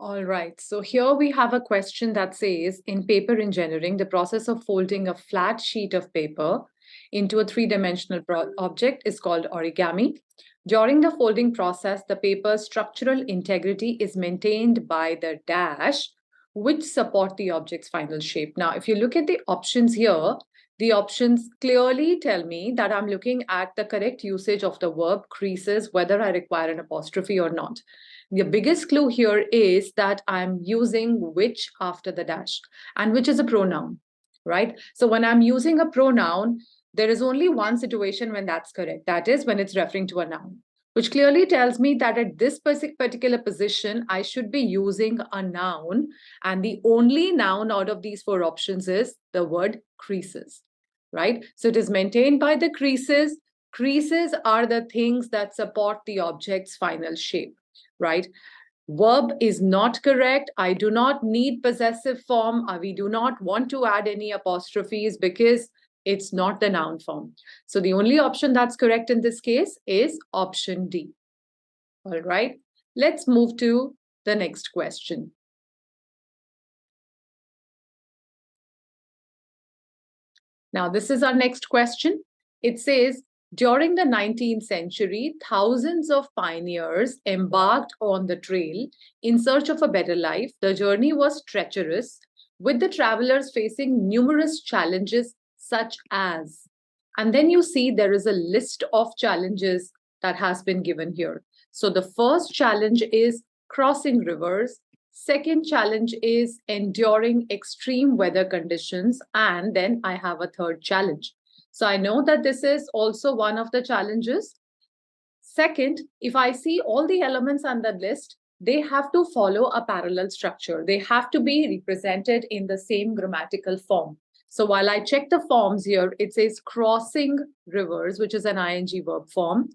All right, so here we have a question that says, in paper engineering, the process of folding a flat sheet of paper into a three-dimensional object is called origami. During the folding process, the paper's structural integrity is maintained by the dash, which support the object's final shape. Now, if you look at the options here, the options clearly tell me that I'm looking at the correct usage of the verb creases, whether I require an apostrophe or not. The biggest clue here is that I'm using which after the dash, and which is a pronoun, right? So when I'm using a pronoun, there is only one situation when that's correct. That is when it's referring to a noun, which clearly tells me that at this particular position, I should be using a noun. And the only noun out of these four options is the word creases, right? So it is maintained by the creases. Creases are the things that support the object's final shape, right? Verb is not correct. I do not need possessive form. We do not want to add any apostrophes because it's not the noun form. So the only option that's correct in this case is option D. All right, let's move to the next question. Now, this is our next question. It says, during the 19th century, thousands of pioneers embarked on the trail in search of a better life. The journey was treacherous, with the travelers facing numerous challenges such as, and then you see there is a list of challenges that has been given here. So the first challenge is crossing rivers. Second challenge is enduring extreme weather conditions. And then I have a third challenge. So I know that this is also one of the challenges. Second, if I see all the elements on the list, they have to follow a parallel structure. They have to be represented in the same grammatical form. So while I check the forms here, it says crossing rivers, which is an ing verb form,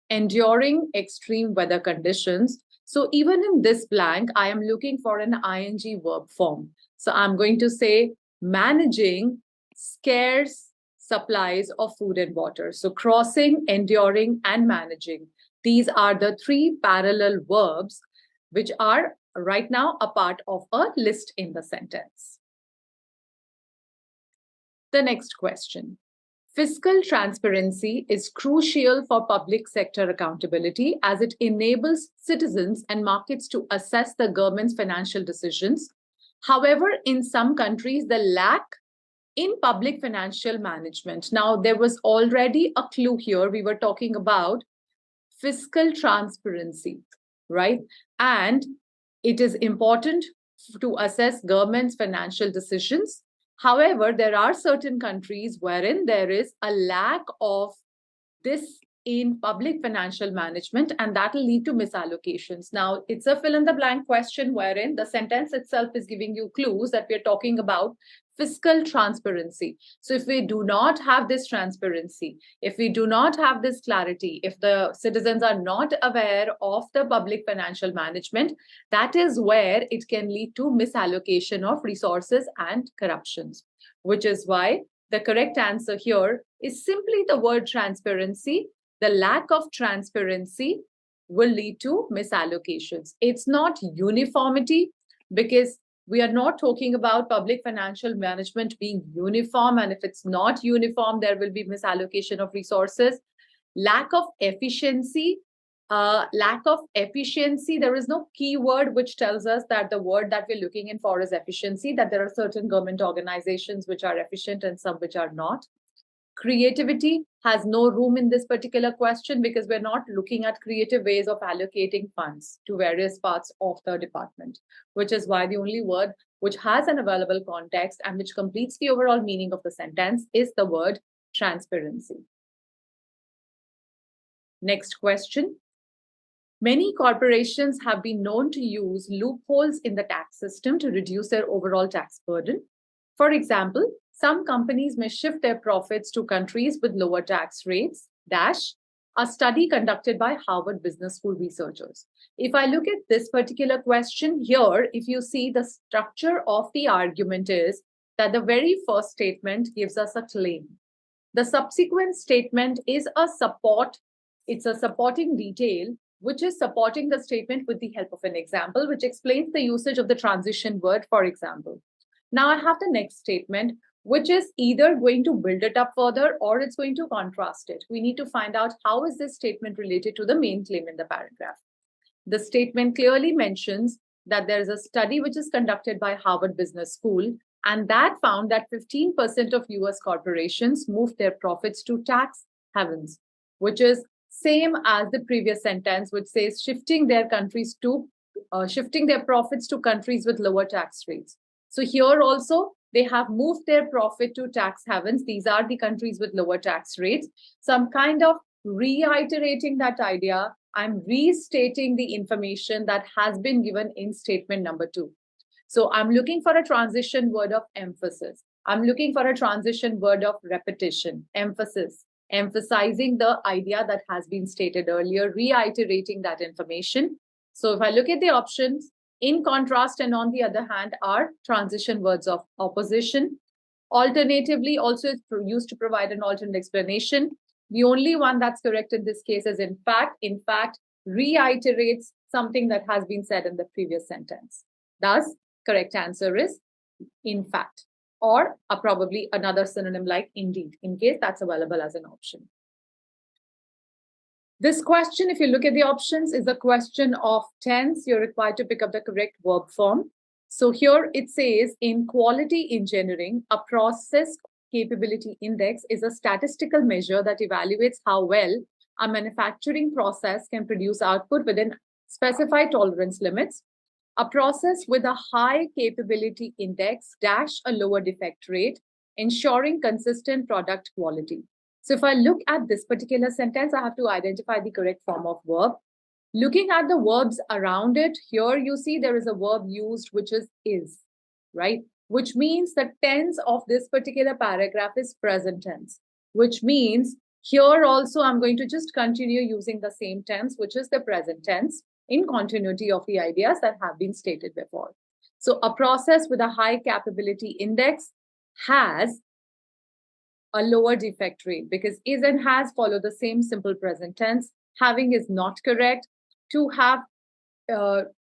enduring extreme weather conditions. So even in this blank, I am looking for an ing verb form. So I'm going to say managing scarce supplies of food and water. So crossing, enduring, and managing. These are the three parallel verbs which are right now a part of a list in the sentence. The next question. Fiscal transparency is crucial for public sector accountability as it enables citizens and markets to assess the government's financial decisions. However, in some countries, the lack in public financial management. Now, there was already a clue here. We were talking about fiscal transparency, right? And it is important to assess government's financial decisions. However, there are certain countries wherein there is a lack of this in public financial management, and that will lead to misallocations. Now, it's a fill-in-the-blank question wherein the sentence itself is giving you clues that we're talking about fiscal transparency. So if we do not have this transparency, if we do not have this clarity, if the citizens are not aware of the public financial management, that is where it can lead to misallocation of resources and corruptions, which is why the correct answer here is simply the word transparency. The lack of transparency will lead to misallocations. It's not uniformity, because we are not talking about public financial management being uniform. And if it's not uniform, there will be misallocation of resources. Lack of efficiency. There is no keyword which tells us that the word that we're looking in for is efficiency, that there are certain government organizations which are efficient and some which are not. Creativity has no room in this particular question because we're not looking at creative ways of allocating funds to various parts of the department, which is why the only word which has an available context and which completes the overall meaning of the sentence is the word transparency. Next question. Many corporations have been known to use loopholes in the tax system to reduce their overall tax burden. For example, some companies may shift their profits to countries with lower tax rates, a study conducted by Harvard Business School researchers. If I look at this particular question here, if you see the structure of the argument is that the very first statement gives us a claim. The subsequent statement is a support. It's a supporting detail which is supporting the statement with the help of an example, which explains the usage of the transition word, for example. Now I have the next statement, which is either going to build it up further or it's going to contrast it. We need to find out how is this statement related to the main claim in the paragraph. The statement clearly mentions that there is a study which is conducted by Harvard Business School, and that found that 15% of US corporations moved their profits to tax havens, which is same as the previous sentence, which says shifting their profits to countries with lower tax rates. So here also, they have moved their profit to tax havens. These are the countries with lower tax rates. So I'm kind of reiterating that idea. I'm restating the information that has been given in statement number 2. So I'm looking for a transition word of emphasis. I'm looking for a transition word of repetition, emphasis, emphasizing the idea that has been stated earlier, reiterating that information. So if I look at the options, in contrast and on the other hand are transition words of opposition. Alternatively, also it's used to provide an alternate explanation. The only one that's correct in this case is in fact. In fact, reiterates something that has been said in the previous sentence. Thus, correct answer is in fact, or probably another synonym like indeed, in case that's available as an option. This question, if you look at the options, is a question of tense. You're required to pick up the correct verb form. So here it says in quality engineering, a process capability index is a statistical measure that evaluates how well a manufacturing process can produce output within specified tolerance limits. A process with a high capability index dash a lower defect rate, ensuring consistent product quality. So if I look at this particular sentence, I have to identify the correct form of verb. Looking at the verbs around it, here you see there is a verb used, which is, right? Which means the tense of this particular paragraph is present tense, which means here also I'm going to just continue using the same tense, which is the present tense, in continuity of the ideas that have been stated before. So a process with a high capability index has a lower defect rate, because is and has follow the same simple present tense. Having is not correct. To have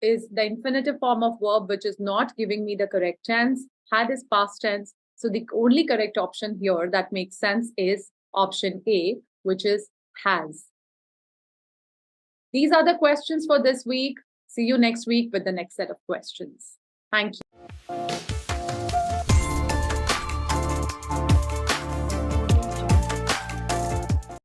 is the infinitive form of verb, which is not giving me the correct tense. Had is past tense. So the only correct option here that makes sense is option A, which is has. These are the questions for this week. See you next week with the next set of questions. Thank you.